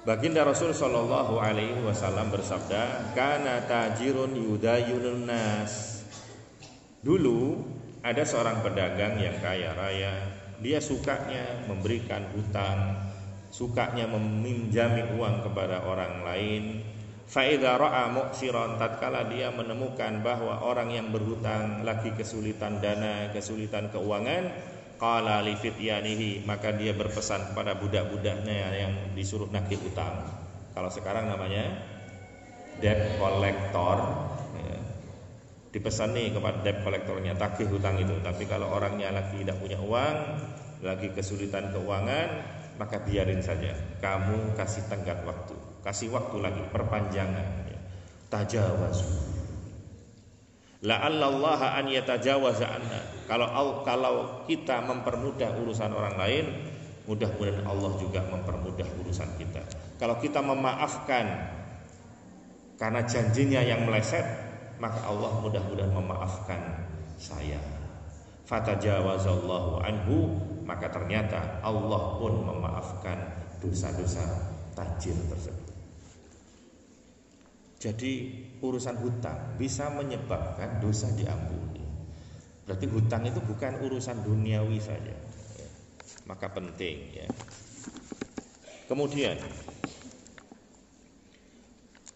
Baginda Rasul sallallahu alaihi wasallam bersabda, "Kana tajirun yudayunun nas." Dulu ada seorang pedagang yang kaya raya, dia sukanya memberikan hutang, sukanya meminjami uang kepada orang lain. Fa idza ra'a mu'siran, tatkala dia menemukan bahwa orang yang berhutang lagi kesulitan dana, kesulitan keuangan, qala li fityanihi, maka dia berpesan kepada budak-budaknya yang disuruh nagih hutang. Kalau sekarang namanya debt collector, ya. Dipesan nih kepada debt collectornya, tagih hutang itu. Tapi kalau orangnya lagi tidak punya uang, lagi kesulitan keuangan, maka biarin saja. Kamu kasih tenggat waktu, kasih waktu lagi, perpanjangan, ya. Tajawazu. La'allallaha an yatajawaza anna. Kalau kita mempermudah urusan orang lain, mudah-mudahan Allah juga mempermudah urusan kita. Kalau kita memaafkan karena janjinya yang meleset, maka Allah mudah-mudahan memaafkan saya. Fatajawazallahu anhu, maka ternyata Allah pun memaafkan dosa-dosa tajir tersebut. Jadi urusan hutang bisa menyebabkan dosa diampuni. Berarti hutang itu bukan urusan duniawi saja, ya. Maka penting, ya. Kemudian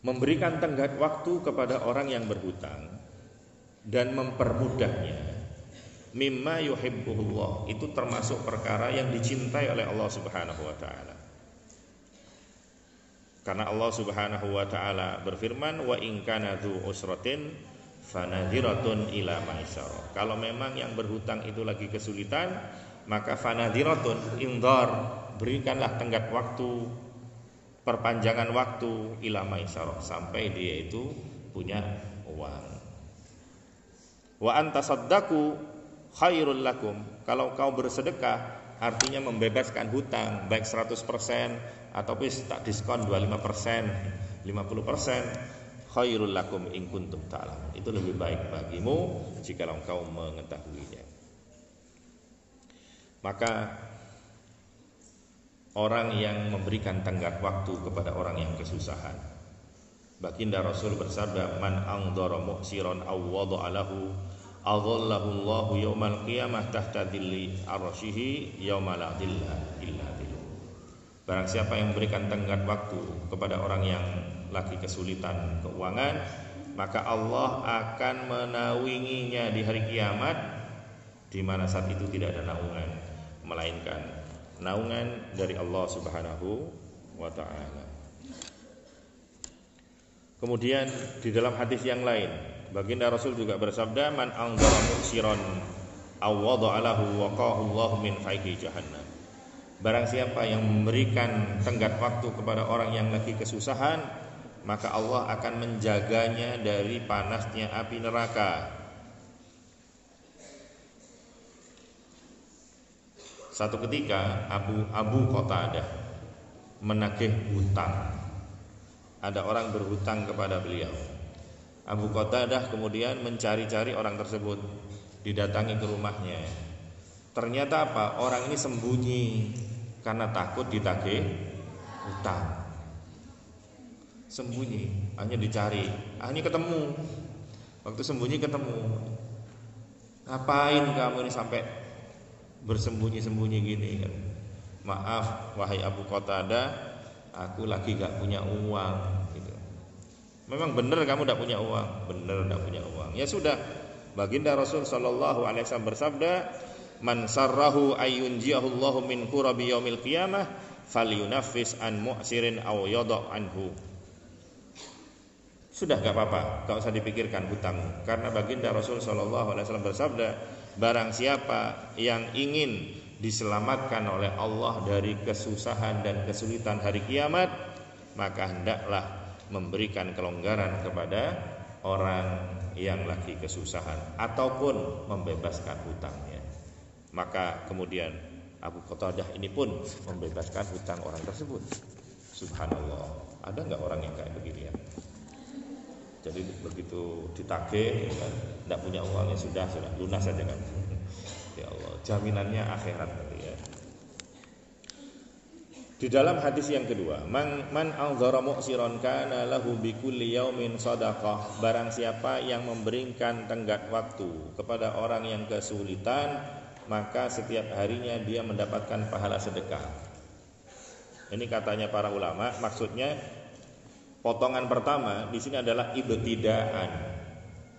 memberikan tenggat waktu kepada orang yang berhutang dan mempermudahnya, mimma yuhibbuhullah, itu termasuk perkara yang dicintai oleh Allah Subhanahu wa taala. Karena Allah Subhanahu wa taala berfirman, wa in kana dzu usratin fanadhiratun ila maisarah. Kalau memang yang berhutang itu lagi kesulitan, maka fanadhiratun, indhar, berikanlah tenggat waktu, perpanjangan waktu, ila maisarah, sampai dia itu punya uang. Wa antasaddaqu khairul lakum. Kalau kau bersedekah, artinya membebaskan hutang, baik 100% ataupun tak diskon 25%, 50%, khairul lakum in kuntum ta'lamun. Itu lebih baik bagimu jika engkau mengetahuinya. Maka orang yang memberikan tenggat waktu kepada orang yang kesusahan, Baginda Rasul bersabda, man angdara mu'siran aw wada'a lahu adhallahu Allahu yaumal qiyamah tahta dhilli arsyihi yauma la dhilla illa dhilluh. Barang siapa yang memberikan tenggat waktu kepada orang yang lagi kesulitan keuangan, maka Allah akan menaunginya di hari kiamat, di mana saat itu tidak ada naungan melainkan naungan dari Allah Subhanahu wa taala. Kemudian di dalam hadis yang lain, Baginda Rasul juga bersabda, man anzara mu'siran aw wada'a lahu waqahu Allahu min fayhi jahannam. Barang siapa yang memberikan tenggat waktu kepada orang yang lagi kesusahan, maka Allah akan menjaganya dari panasnya api neraka. Satu ketika Abu Qatadah menagih hutang. Ada orang berhutang kepada beliau. Abu Qatadah kemudian mencari-cari orang tersebut, didatangi ke rumahnya. Ternyata apa? Orang ini sembunyi karena takut ditagih hutang. Sembunyi, hanya dicari, hanya ketemu. Waktu sembunyi ketemu. Ngapain kamu ini sampai bersembunyi-sembunyi gini kan? Maaf wahai Abu Qatadah, aku lagi gak punya uang gitu. Memang benar kamu gak punya uang? Benar gak punya uang. Ya sudah, Baginda Rasul sallallahu alaihi wasallam bersabda, man sarrahu ayyunjiyahu Allahu min qurabi yaumil qiyamah falyunaffis an mu'sirin aw yadha anhu. Sudah gak apa-apa, gak usah dipikirkan hutang. Karena Baginda Rasul sallallahu alaihi wasallam bersabda, barang siapa yang ingin diselamatkan oleh Allah dari kesusahan dan kesulitan hari kiamat, maka hendaklah memberikan kelonggaran kepada orang yang lagi kesusahan ataupun membebaskan hutangnya. Maka kemudian Abu Qatadah ini pun membebaskan hutang orang tersebut. Subhanallah, ada nggak orang yang kayak begini ya? Jadi begitu ditagih, kan, tidak punya uang, ya sudah lunas saja kan. Ya Allah, jaminannya akhirat nanti ya. Di dalam hadis yang kedua, man anzara mu'siran kana lahu bi kulli yaumin shadaqah. Barang siapa yang memberikan tenggat waktu kepada orang yang kesulitan, maka setiap harinya dia mendapatkan pahala sedekah. Ini katanya para ulama, maksudnya potongan pertama di sini adalah ibtidaan,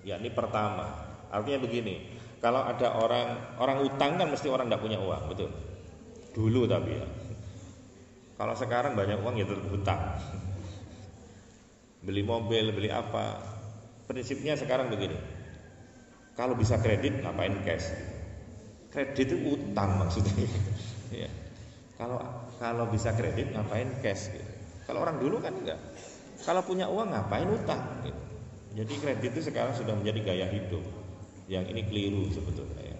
yakni pertama. Artinya begini, kalau ada orang utang kan mesti orang tidak punya uang, betul? Dulu tapi ya. Kalau sekarang banyak uang ya tetap hutang. Beli mobil, beli apa. Prinsipnya sekarang begini. Kalau bisa kredit ngapain cash? Kredit itu utang maksudnya. Ya. Kalau bisa kredit ngapain cash? Kalau orang dulu kan enggak. Kalau punya uang ngapain utang? Jadi kredit itu sekarang sudah menjadi gaya hidup. Yang ini keliru sebetulnya ya.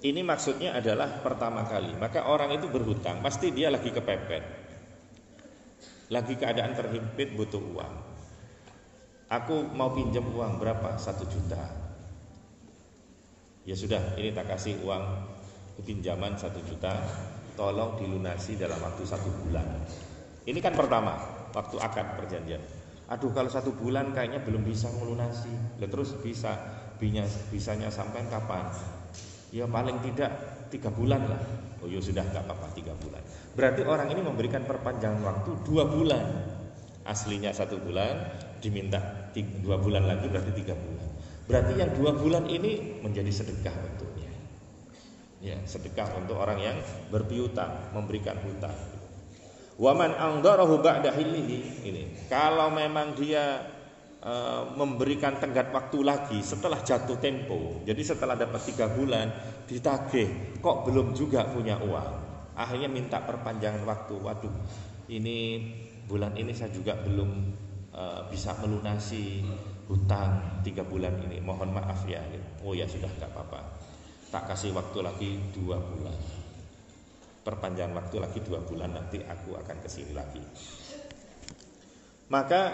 Ini maksudnya adalah pertama kali. Maka orang itu berhutang, pasti dia lagi kepepet, lagi keadaan terhimpit, butuh uang. Aku mau pinjam uang berapa? 1 juta. Ya sudah, ini tak kasih uang pinjaman 1 juta, tolong dilunasi dalam waktu 1 bulan. Ini kan pertama, waktu akad perjanjian. Aduh, kalau 1 bulan kayaknya belum bisa melunasi. Terus bisanya sampai kapan? Ya paling tidak 3 bulan lah. Oh ya sudah, gak apa-apa 3 bulan. Berarti orang ini memberikan perpanjangan waktu 2 bulan. Aslinya 1 bulan, diminta 2 bulan lagi, berarti 3 bulan. Berarti yang 2 bulan ini menjadi sedekah untuknya. Ya, sedekah untuk orang yang berpiutang, memberikan hutang. Waman anggarahu ba'da hillihi. Ini kalau memang dia memberikan tenggat waktu lagi setelah jatuh tempo. Jadi setelah dapat 3 bulan ditagih, kok belum juga punya uang. Akhirnya minta perpanjangan waktu. Waduh, ini bulan ini saya juga belum bisa melunasi hutang 3 bulan ini. Mohon maaf ya. Oh ya sudah, gak apa-apa. Tak kasih waktu lagi 2 bulan. Perpanjangan waktu lagi 2 bulan, nanti aku akan kesini lagi. Maka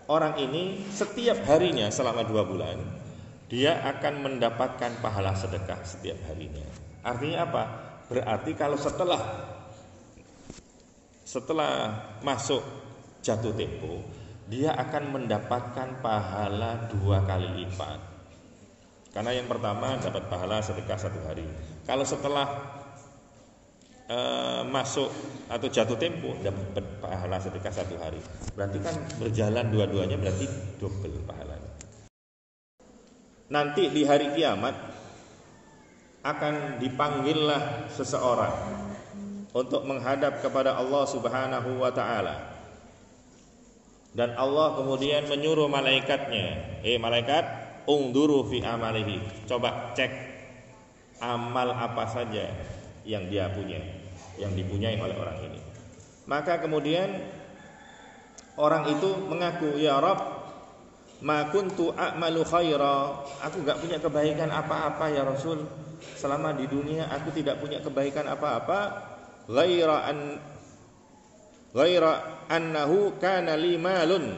orang ini setiap harinya selama 2 bulan dia akan mendapatkan pahala sedekah setiap harinya. Artinya apa? Berarti kalau setelah masuk jatuh tempo, dia akan mendapatkan pahala 2 kali lipat. Karena yang pertama dapat pahala sedekah 1 hari. Kalau setelah masuk atau jatuh tempo dapat pahala sedekah 1 hari. Berarti kan berjalan dua-duanya, berarti double pahalanya. Nanti di hari kiamat akan dipanggillah seseorang untuk menghadap kepada Allah Subhanahu wa taala. Dan Allah kemudian menyuruh malaikatnya, malaikat, ungduru fi amalihi. Coba cek amal apa saja yang dia punya, yang dipunyai oleh orang ini. Maka kemudian orang itu mengaku, ya Rabb, ma kuntu a'malu khaira. Aku enggak punya kebaikan apa-apa ya Rasul. Selama di dunia aku tidak punya kebaikan apa-apa, ghaira annahu kana li malun.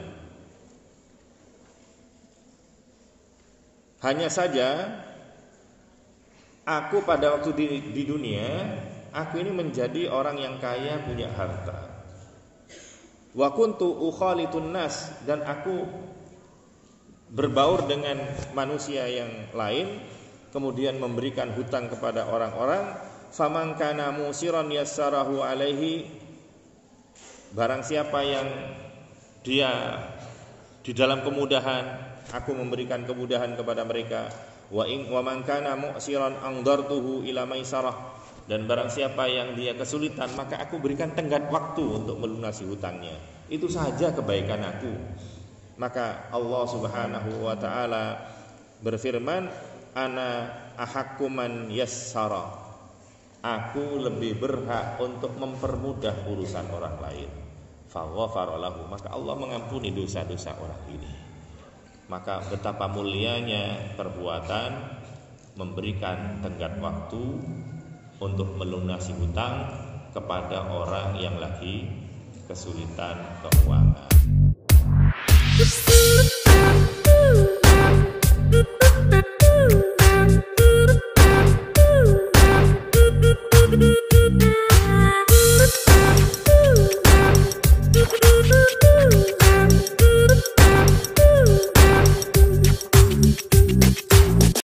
Hanya saja aku pada waktu di dunia, aku ini menjadi orang yang kaya, punya harta. Wa kuntu ukhalitun nas, dan aku berbaur dengan manusia yang lain, kemudian memberikan hutang kepada orang-orang. Faman kana musiran yassarahu alaihi. Barang siapa yang dia di dalam kemudahan, aku memberikan kemudahan kepada mereka. Wa man kana mu'siran andartuhu ila maisarah. Dan barang siapa yang dia kesulitan, maka aku berikan tenggat waktu untuk melunasi hutangnya. Itu saja kebaikan aku. Maka Allah Subhanahu wa taala berfirman, ana ahaqqu man yassara. Aku lebih berhak untuk mempermudah urusan orang lain. Faghfara lahu, maka Allah mengampuni dosa-dosa orang ini. Maka betapa mulianya perbuatan memberikan tenggat waktu untuk melunasi hutang kepada orang yang lagi kesulitan keuangan.